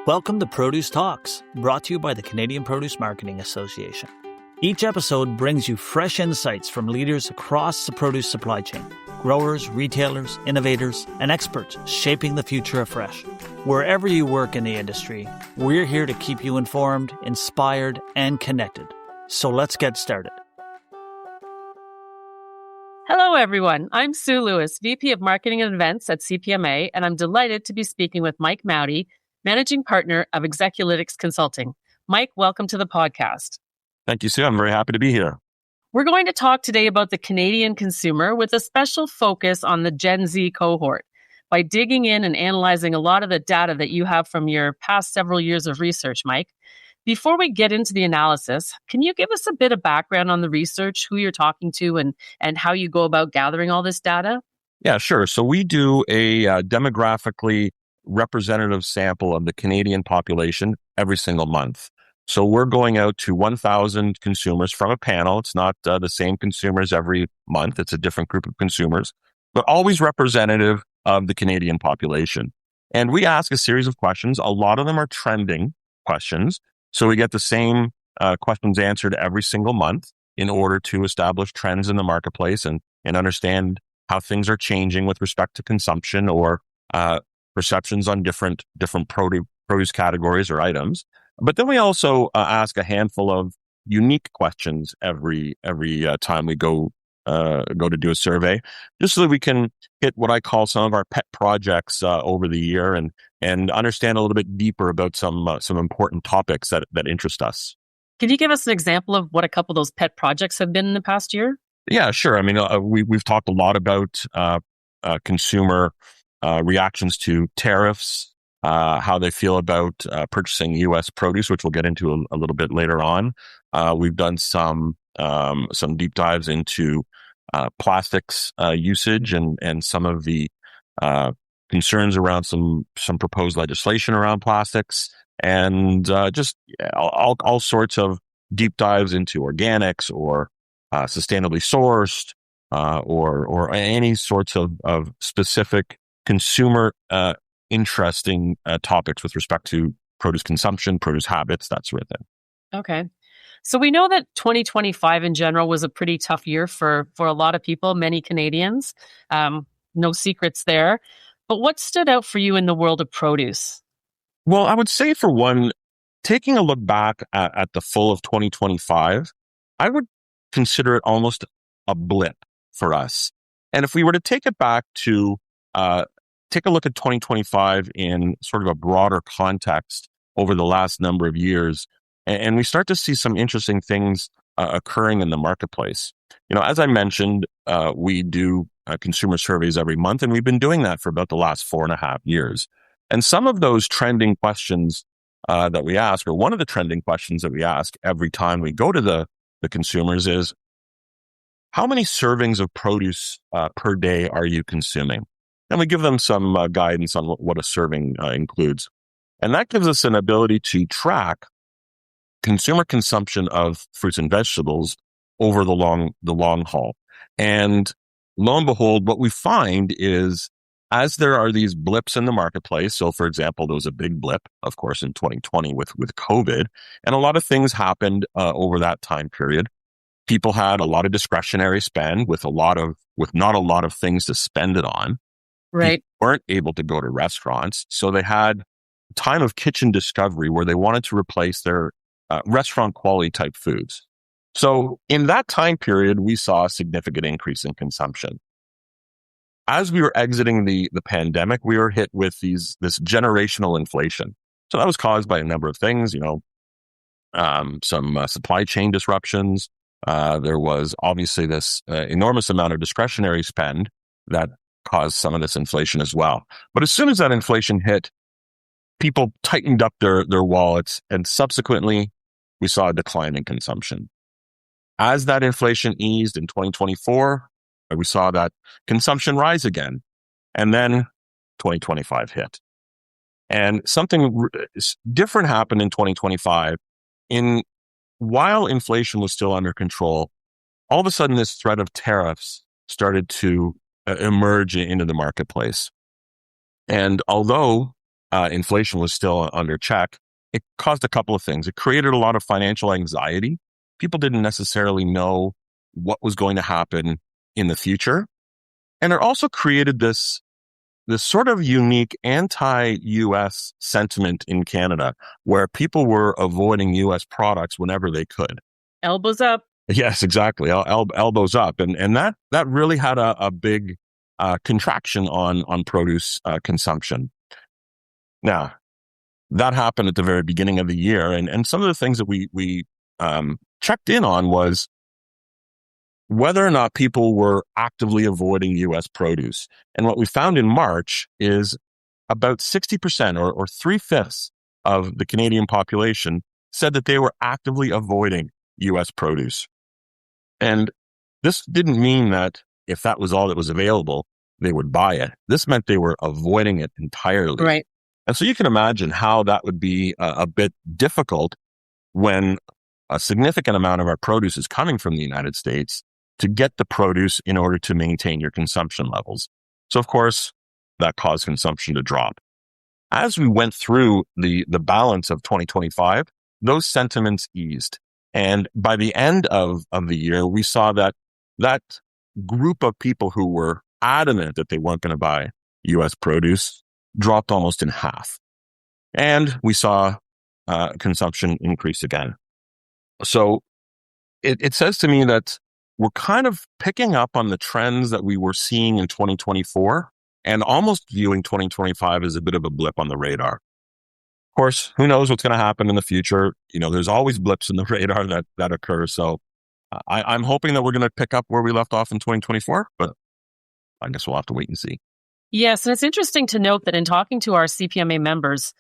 Welcome to Produce Talks, brought to you by the Canadian Produce Marketing Association. Each episode brings you fresh insights from leaders across the produce supply chain, growers, retailers, innovators, and experts shaping the future of fresh. Wherever you work in the industry, we're here to keep you informed, inspired, and connected. So let's get started. Hello, everyone. I'm Sue Lewis, VP of Marketing and Events at CPMA, and I'm delighted to be speaking with Mike Mauti, Managing Partner of Execulytics Consulting. Mike, welcome to the podcast. Thank you, Sue. I'm very happy to be here. We're going to talk today about the Canadian consumer with a special focus on the Gen Z cohort by digging in and analyzing a lot of the data that you have from your past several years of research, Mike. Before we get into the analysis, can you give us a bit of background on the research, who you're talking to, and how you go about gathering all this data? Yeah, sure. So we do a demographically representative sample of the Canadian population every single month. So we're going out to 1,000 consumers from a panel. It's not the same consumers every month. It's a different group of consumers, but always representative of the Canadian population. And we ask a series of questions. A lot of them are trending questions. So we get the same questions answered every single month in order to establish trends in the marketplace and understand how things are changing with respect to consumption or perceptions on different produce categories or items. But then we also ask a handful of unique questions every time we go to do a survey, just so that we can hit what I call some of our pet projects over the year and understand a little bit deeper about some important topics that interest us. Can you give us an example of what a couple of those pet projects have been in the past year? Yeah, sure. I mean, we've talked a lot about consumer reactions to tariffs, how they feel about purchasing U.S. produce, which we'll get into a little bit later on. We've done some deep dives into plastics usage and some of the concerns around some proposed legislation around plastics, and just all sorts of deep dives into organics or sustainably sourced or any sorts of specific consumer interesting topics with respect to produce consumption, produce habits, that sort of thing. Okay. So we know that 2025 in general was a pretty tough year for a lot of people, many Canadians. No secrets there. But what stood out for you in the world of produce? Well, I would say, for one, taking a look back at the full of 2025, I would consider it almost a blip for us. And if we were to take it back to take a look at 2025 in sort of a broader context over the last number of years, and we start to see some interesting things occurring in the marketplace. You know, as I mentioned, we do consumer surveys every month, and we've been doing that for about the last 4.5 years. And some of those trending questions that we ask, or one of the trending questions that we ask every time we go to the consumers is, how many servings of produce per day are you consuming? And we give them some guidance on what a serving includes. And that gives us an ability to track consumer consumption of fruits and vegetables over the long haul. And lo and behold, what we find is, as there are these blips in the marketplace, so for example, there was a big blip, of course, in 2020 with COVID, and a lot of things happened over that time period. People had a lot of discretionary spend with not a lot of things to spend it on. Right. People weren't able to go to restaurants, so they had time of kitchen discovery where they wanted to replace their restaurant quality type foods. So in that time period, we saw a significant increase in consumption. As we were exiting the pandemic, we were hit with this generational inflation. So that was caused by a number of things, some supply chain disruptions. There was obviously this enormous amount of discretionary spend that caused some of this inflation as well. But as soon as that inflation hit, people tightened up their wallets, and subsequently we saw a decline in consumption. As that inflation eased in 2024, we saw that consumption rise again. And then 2025 hit. And something different happened in 2025. While inflation was still under control, all of a sudden this threat of tariffs started to emerge into the marketplace. And although inflation was still under check, it caused a couple of things. It created a lot of financial anxiety. People didn't necessarily know what was going to happen in the future. And it also created this sort of unique anti-US sentiment in Canada where people were avoiding US products whenever they could. Elbows up. Yes, exactly. Elbows up. And that really had a big contraction on produce consumption. Now, that happened at the very beginning of the year. And some of the things that we checked in on was whether or not people were actively avoiding U.S. produce. And what we found in March is about 60% or 3/5 of the Canadian population said that they were actively avoiding U.S. produce. And this didn't mean that if that was all that was available, they would buy it. This meant they were avoiding it entirely. Right. And so you can imagine how that would be a bit difficult when a significant amount of our produce is coming from the United States to get the produce in order to maintain your consumption levels. So, of course, that caused consumption to drop. As we went through the balance of 2025, those sentiments eased. And by the end of the year, we saw that group of people who were adamant that they weren't going to buy U.S. produce dropped almost in half. And we saw consumption increase again. So it says to me that we're kind of picking up on the trends that we were seeing in 2024 and almost viewing 2025 as a bit of a blip on the radar. Of course, who knows what's going to happen in the future? You know, there's always blips in the radar that occur. So I'm hoping that we're going to pick up where we left off in 2024, but I guess we'll have to wait and see. Yes, and it's interesting to note that in talking to our CPMA members,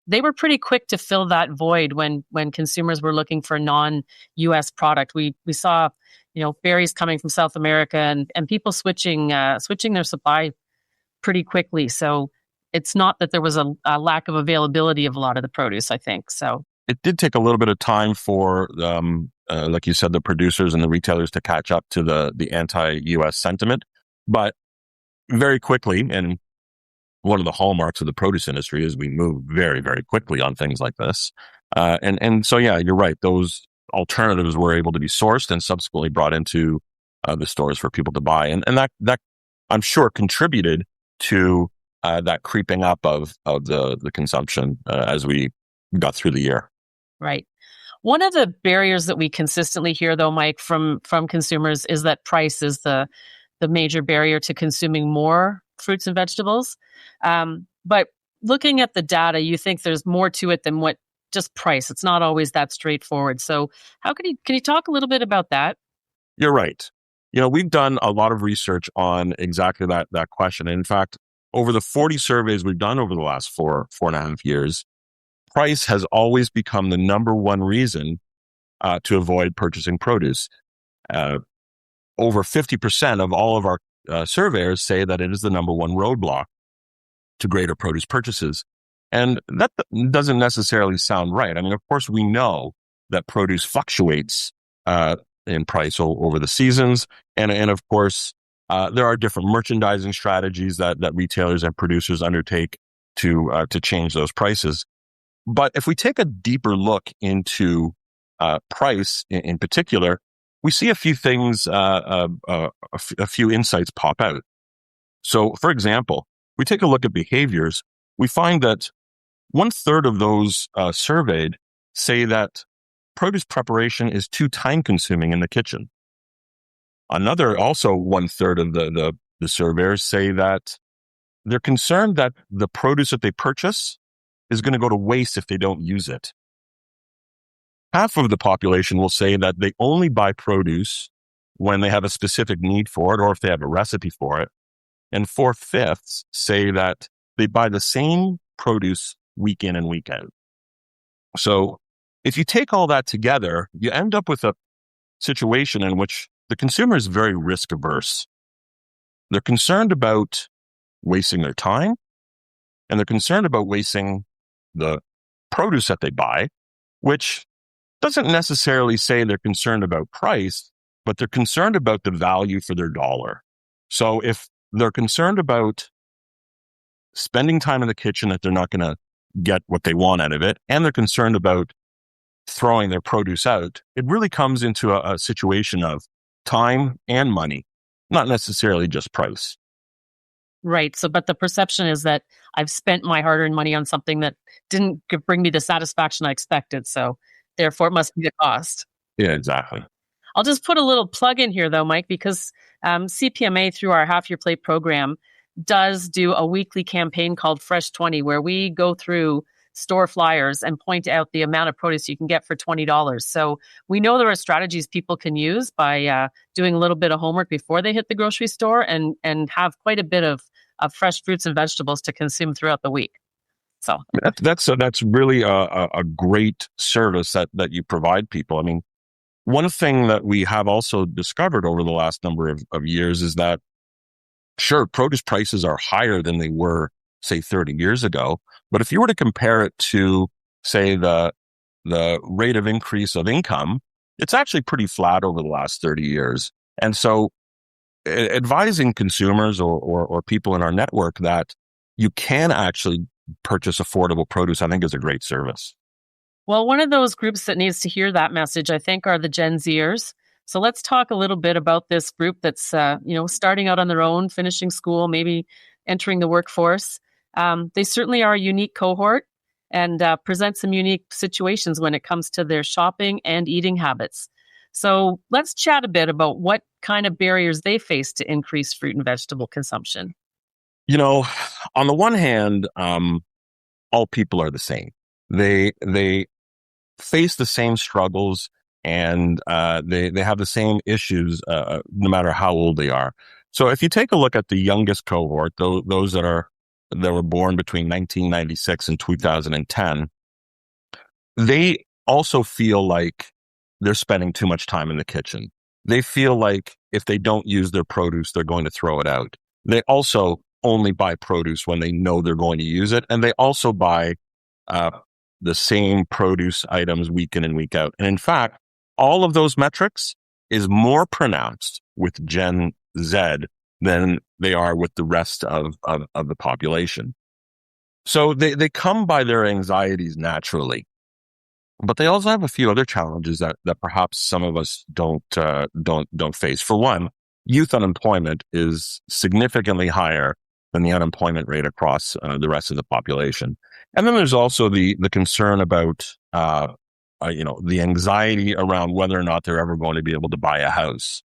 they were pretty quick to fill that void when consumers were looking for non-U.S. product. We saw, berries coming from South America and people switching their supply pretty quickly. So it's not that there was a lack of availability of a lot of the produce, I think. So it did take a little bit of time for, like you said, the producers and the retailers to catch up to the anti-U.S. sentiment, but very quickly, and one of the hallmarks of the produce industry is we move very, very quickly on things like this. And so, yeah, you're right. Those alternatives were able to be sourced and subsequently brought into the stores for people to buy. And that I'm sure contributed to that creeping up of the consumption as we got through the year. Right. One of the barriers that we consistently hear, though, Mike, from consumers is that price is the major barrier to consuming more fruits and vegetables. But looking at the data, you think there's more to it than what just price. It's not always that straightforward. So can you talk a little bit about that? You're right. We've done a lot of research on exactly that question. And in fact, over the 40 surveys we've done over the last 4.5 years, price has always become the number one reason to avoid purchasing produce. Over 50% of all of our surveyors say that it is the number one roadblock to greater produce purchases. And that doesn't necessarily sound right. I mean, of course, we know that produce fluctuates in price over the seasons. And of course, there are different merchandising strategies that retailers and producers undertake to change those prices. But if we take a deeper look into price in particular, we see a few things, a few insights pop out. So, for example, we take a look at behaviors. We find that 1/3 of those surveyed say that produce preparation is too time-consuming in the kitchen. Another, also 1/3 of the surveyors say that they're concerned that the produce that they purchase is going to go to waste if they don't use it. Half of the population will say that they only buy produce when they have a specific need for it or if they have a recipe for it. And 4/5 say that they buy the same produce week in and week out. So if you take all that together, you end up with a situation in which the consumer is very risk averse. They're concerned about wasting their time, and they're concerned about wasting the produce that they buy, which doesn't necessarily say they're concerned about price, but they're concerned about the value for their dollar. So if they're concerned about spending time in the kitchen that they're not going to get what they want out of it, and they're concerned about throwing their produce out, it really comes into a situation of time and money, not necessarily just price. Right. So, but the perception is that I've spent my hard-earned money on something that didn't bring me the satisfaction I expected. So, therefore, it must be the cost. Yeah, exactly. I'll just put a little plug in here, though, Mike, because CPMA, through our Half Your Plate program, does do a weekly campaign called Fresh 20, where we go through store flyers and point out the amount of produce you can get for $20. So we know there are strategies people can use by doing a little bit of homework before they hit the grocery store and have quite a bit of fresh fruits and vegetables to consume throughout the week. So that's really a great service that you provide people. I mean, one thing that we have also discovered over the last number of years is that, sure, produce prices are higher than they were, say, 30 years ago. But if you were to compare it to, say, the rate of increase of income, it's actually pretty flat over the last 30 years. And so advising consumers or people in our network that you can actually purchase affordable produce, I think, is a great service. Well, one of those groups that needs to hear that message, I think, are the Gen Zers. So let's talk a little bit about this group that's, starting out on their own, finishing school, maybe entering the workforce. They certainly are a unique cohort and present some unique situations when it comes to their shopping and eating habits. So let's chat a bit about what kind of barriers they face to increase fruit and vegetable consumption. On the one hand, all people are the same. They face the same struggles, and they have the same issues, no matter how old they are. So if you take a look at the youngest cohort, those that were born between 1996 and 2010, they also feel like they're spending too much time in the kitchen. They feel like if they don't use their produce, they're going to throw it out. They also only buy produce when they know they're going to use it, and they also buy the same produce items week in and week out. And in fact, all of those metrics is more pronounced with Gen Z than they are with the rest of the population. So they come by their anxieties naturally, but they also have a few other challenges that perhaps some of us don't face. For one, youth unemployment is significantly higher than the unemployment rate across the rest of the population. And then there's also the concern about the anxiety around whether or not they're ever going to be able to buy a house.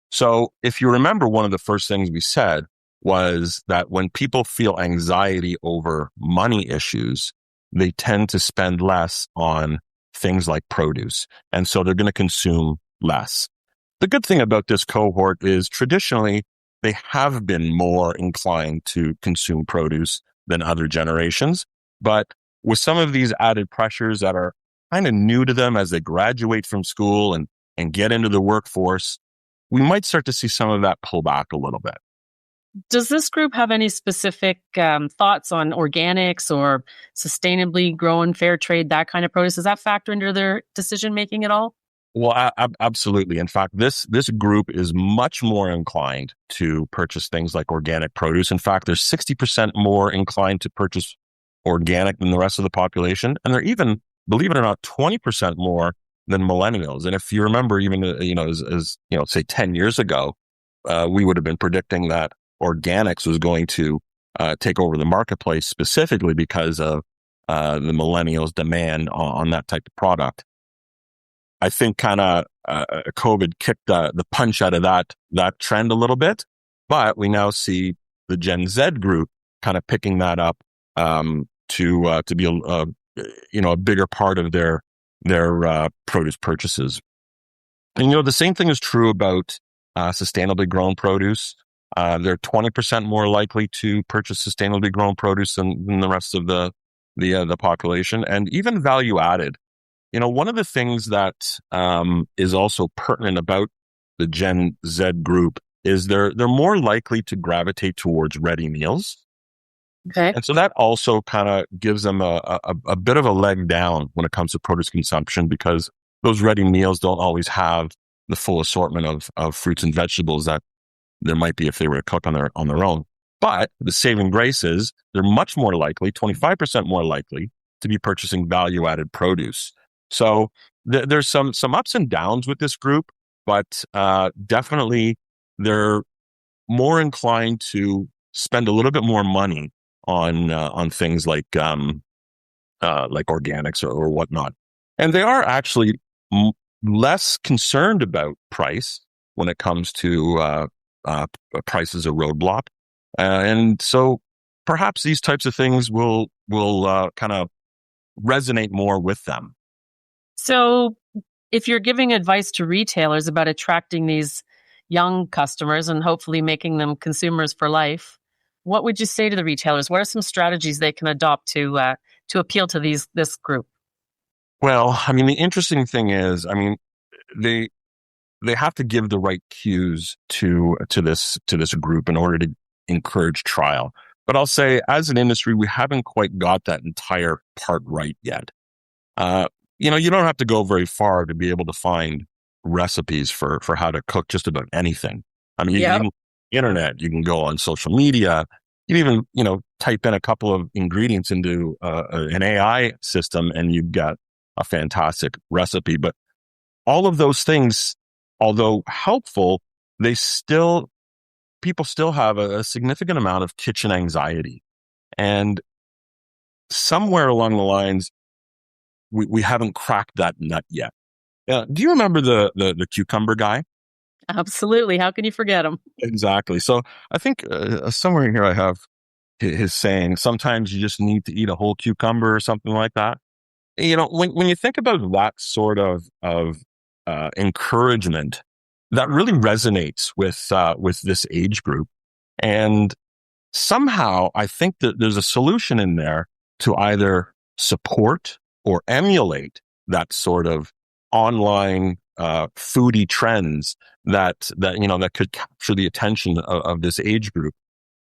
So if you remember, one of the first things we said was that when people feel anxiety over money issues, they tend to spend less on things like produce. And so they're going to consume less. The good thing about this cohort is traditionally they have been more inclined to consume produce than other generations. But with some of these added pressures that are kind of new to them as they graduate from school and get into the workforce, we might start to see some of that pull back a little bit. Does this group have any specific thoughts on organics or sustainably grown, fair trade, that kind of produce? Does that factor into their decision making at all? Well, absolutely. In fact, this group is much more inclined to purchase things like organic produce. In fact, they're 60% more inclined to purchase organic than the rest of the population. And they're even, believe it or not, 20% more than millennials. And if you remember, even, as say 10 years ago, we would have been predicting that organics was going to take over the marketplace specifically because of the millennials' demand on that type of product. I think kind of COVID kicked the punch out of that trend a little bit, but we now see the Gen Z group kind of picking that up to be a bigger part of their produce purchases. And the same thing is true about sustainably grown produce. They're 20% more likely to purchase sustainably grown produce than the rest of the population, and even value added. One of the things that is also pertinent about the Gen Z group is they're more likely to gravitate towards ready meals. Okay. And so that also kind of gives them a bit of a leg down when it comes to produce consumption, because those ready meals don't always have the full assortment of fruits and vegetables that there might be if they were to cook on their own. But the saving grace is they're much more likely, 25% more likely, to be purchasing value-added produce. So there's some ups and downs with this group, but definitely they're more inclined to spend a little bit more money on things like organics or whatnot. And they are actually less concerned about price when it comes to price as a roadblock. And so perhaps these types of things will kind of resonate more with them. So if you're giving advice to retailers about attracting these young customers and hopefully making them consumers for life, what would you say to the retailers? What are some strategies they can adopt to appeal to this group? Well, I mean, the interesting thing is, I mean, they have to give the right cues to this group in order to encourage trial. But I'll say, as an industry, we haven't quite got that entire part right yet. You don't have to go very far to be able to find recipes for how to cook just about anything. I mean, Yep. you can internet, you can go on social media, you can even, type in a couple of ingredients into an AI system and you've got a fantastic recipe. But all of those things, although helpful, people still have a significant amount of kitchen anxiety. And somewhere along the lines, we haven't cracked that nut yet. Do you remember the cucumber guy? Absolutely. How can you forget them? Exactly. So I think somewhere in here I have his saying, sometimes you just need to eat a whole cucumber or something like that. When you think about that sort of encouragement, that really resonates with this age group. And somehow I think that there's a solution in there to either support or emulate that sort of online foodie trends that could capture the attention of this age group.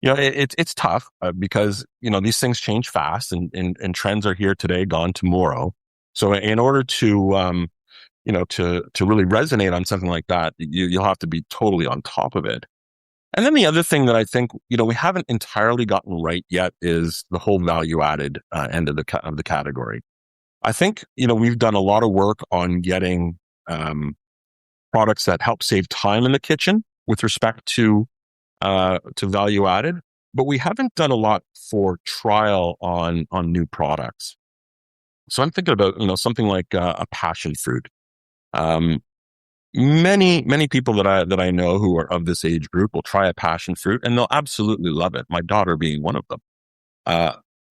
It's tough because these things change fast and trends are here today, gone tomorrow. So in order to to really resonate on something like that, you'll have to be totally on top of it. And then the other thing that I think we haven't entirely gotten right yet is the whole value added end of the category. I think we've done a lot of work on getting products that help save time in the kitchen with respect to value added, but we haven't done a lot for trial on new products. So I'm thinking about something like a passion fruit. Many people that I know who are of this age group will try a passion fruit and they'll absolutely love it. My daughter being one of them.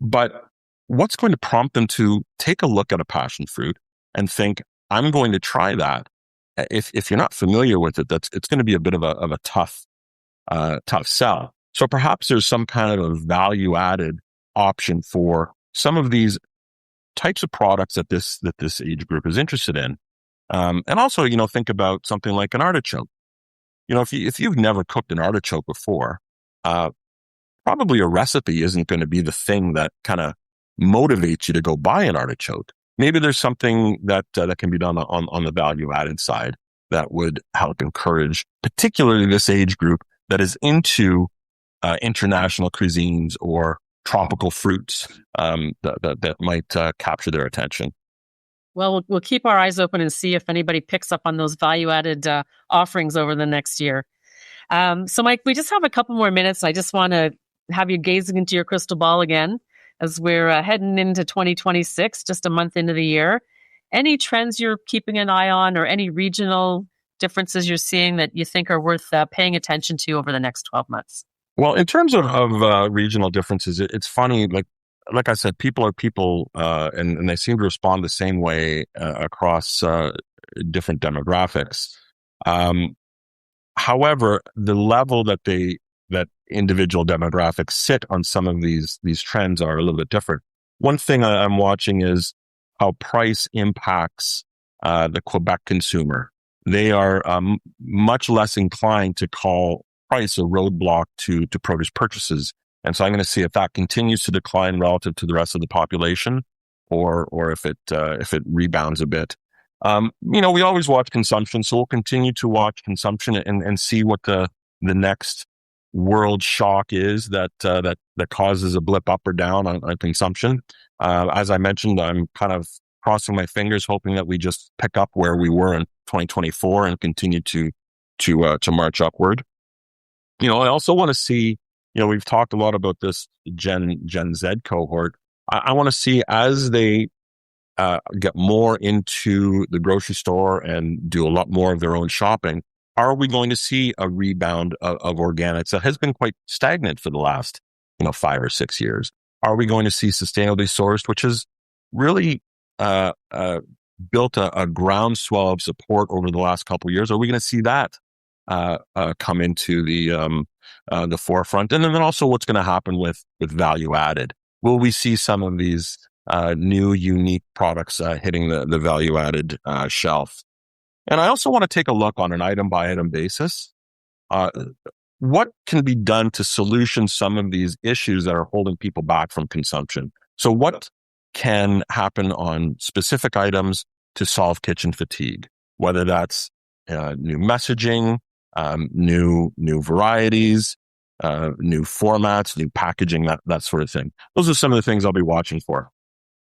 But what's going to prompt them to take a look at a passion fruit and think, I'm going to try that? If you're not familiar with it, it's going to be a bit of a tough sell. So perhaps there's some kind of value added option for some of these types of products that this age group is interested in. And also, think about something like an artichoke. If you've never cooked an artichoke before, probably a recipe isn't going to be the thing that kind of motivates you to go buy an artichoke. Maybe there's something that can be done on the value added side that would help encourage, particularly this age group that is into international cuisines or tropical fruits that might capture their attention. Well, we'll keep our eyes open and see if anybody picks up on those value-added offerings over the next year. So, Mike, we just have a couple more minutes. I just want to have you gazing into your crystal ball again as we're heading into 2026, just a month into the year. Any trends you're keeping an eye on or any regional differences you're seeing that you think are worth paying attention to over the next 12 months? Well, in terms of regional differences, it's funny, like I said, people are people, and they seem to respond the same way across different demographics. However, the level that individual demographics sit on some of these trends are a little bit different. One thing I'm watching is how price impacts the Quebec consumer. They are much less inclined to call price a roadblock to produce purchases. And so I'm going to see if that continues to decline relative to the rest of the population, or if it rebounds a bit. We always watch consumption, so we'll continue to watch consumption and see what the next world shock is that causes a blip up or down on consumption. As I mentioned, I'm kind of crossing my fingers, hoping that we just pick up where we were in 2024 and continue to march upward. I also want to see, we've talked a lot about this Gen Z cohort. I want to see as they get more into the grocery store and do a lot more of their own shopping, are we going to see a rebound of organics that has been quite stagnant for the last, 5 or 6 years? Are we going to see sustainably sourced, which has really built a groundswell of support over the last couple of years? Are we going to see that come into the forefront? And then also what's going to happen with value added? Will we see some of these new unique products hitting the value added shelf? And I also want to take a look on an item by item basis. What can be done to solution some of these issues that are holding people back from consumption? So what can happen on specific items to solve kitchen fatigue, whether that's new messaging, new varieties, new formats, new packaging, that sort of thing. Those are some of the things I'll be watching for.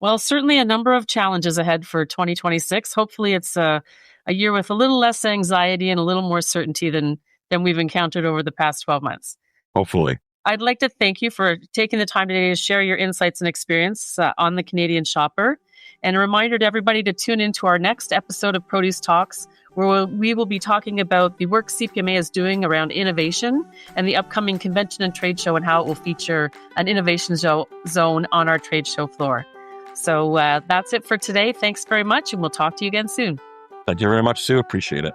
Well, certainly a number of challenges ahead for 2026. Hopefully it's a year with a little less anxiety and a little more certainty than we've encountered over the past 12 months. Hopefully. I'd like to thank you for taking the time today to share your insights and experience on the Canadian shopper. And a reminder to everybody to tune into our next episode of Produce Talks, where we will be talking about the work CPMA is doing around innovation and the upcoming convention and trade show and how it will feature an innovation zone on our trade show floor. So that's it for today. Thanks very much, and we'll talk to you again soon. Thank you very much, Sue. Appreciate it.